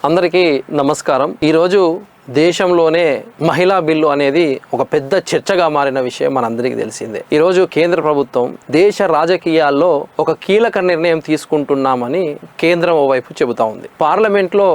అందరికీ నమస్కారం। ఈరోజు దేశంలోనే మహిళా బిల్లు అనేది ఒక పెద్ద చర్చగా మారిన విషయం మనందరికీ తెలిసిందే। ఈరోజు కేంద్ర ప్రభుత్వం దేశ రాజకీయాల్లో ఒక కీలక నిర్ణయం తీసుకుంటున్నామని కేంద్రం ఓవైపు చెబుతా ఉంది। పార్లమెంట్లో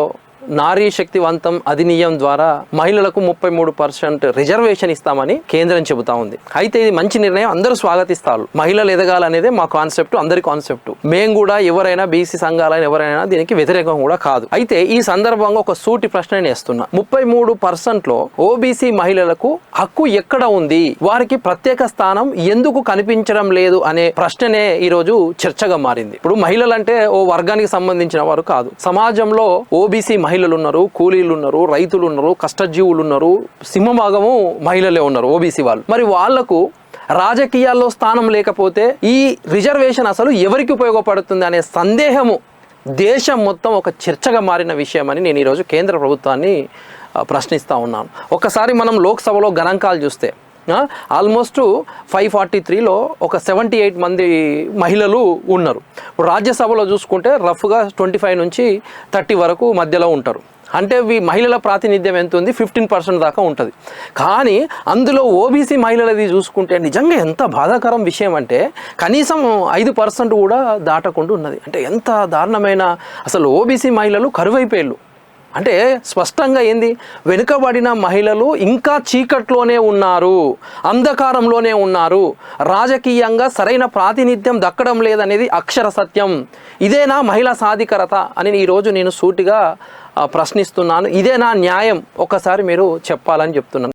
నారీ శక్తివంతం అధినియం ద్వారా మహిళలకు 33% రిజర్వేషన్ ఇస్తామని కేంద్రం చెబుతా ఉంది। అయితే ఇది మంచి నిర్ణయం, అందరూ స్వాగతిస్తారు। మహిళలు ఎదగాలనేదే మా కాన్సెప్ట్, అందరి కాన్సెప్ట్। మేము కూడా ఎవరైనా బీసీ సంఘాలైన ఎవరైనా దీనికి వ్యతిరేకం కూడా కాదు। అయితే ఈ సందర్భంగా ఒక సూటి ప్రశ్న వేస్తున్నా, 33%లో ఓబీసీ మహిళలకు హక్కు ఎక్కడ ఉంది, వారికి ప్రత్యేక స్థానం ఎందుకు కనిపించడం లేదు అనే ప్రశ్ననే ఈరోజు చర్చగా మారింది। ఇప్పుడు మహిళలంటే ఓ వర్గానికి సంబంధించిన వారు కాదు, సమాజంలో ఓబీసీ మహిళలు ఉన్నారు, కూలీలు ఉన్నారు, రైతులు ఉన్నారు, కష్టజీవులు ఉన్నారు, సింహభాగము మహిళలే ఉన్నారు ఓబీసీ వాళ్ళు। మరి వాళ్లకు రాజకీయాల్లో స్థానం లేకపోతే ఈ రిజర్వేషన్ అసలు ఎవరికి ఉపయోగపడుతుంది అనే సందేహము దేశం మొత్తం ఒక చర్చగా మారిన విషయం అని నేను ఈరోజు కేంద్ర ప్రభుత్వాన్ని ప్రశ్నిస్తూ ఉన్నాను। ఒకసారి మనం లోక్సభలో గణాంకాలు చూస్తే ఆల్మోస్ట్ 543లో ఒక 78 మంది మహిళలు ఉన్నారు। రాజ్యసభలో చూసుకుంటే రఫ్గా 25 నుంచి 30 వరకు మధ్యలో ఉంటారు। అంటే మహిళల ప్రాతినిధ్యం ఎంత ఉంది, 15% దాకా ఉంటుంది। కానీ అందులో ఓబీసీ మహిళలది చూసుకుంటే నిజంగా ఎంత బాధాకరం విషయం అంటే కనీసం 5% కూడా దాటకుండా ఉన్నది। అంటే ఎంత దారుణమైన, అసలు ఓబీసీ మహిళలు కరువైపోయారు। అంటే స్పష్టంగా ఏంది, వెనుకబడిన మహిళలు ఇంకా చీకట్లోనే ఉన్నారు, అంధకారంలోనే ఉన్నారు, రాజకీయంగా సరైన ప్రాతినిధ్యం దక్కడం లేదనేది అక్షర సత్యం। ఇదేనా మహిళా సాధికారత అని ఈరోజు నేను సూటిగా ప్రశ్నిస్తున్నాను। ఇదేనా న్యాయం, ఒకసారి మీరు చెప్పాలని చెప్తున్నాను।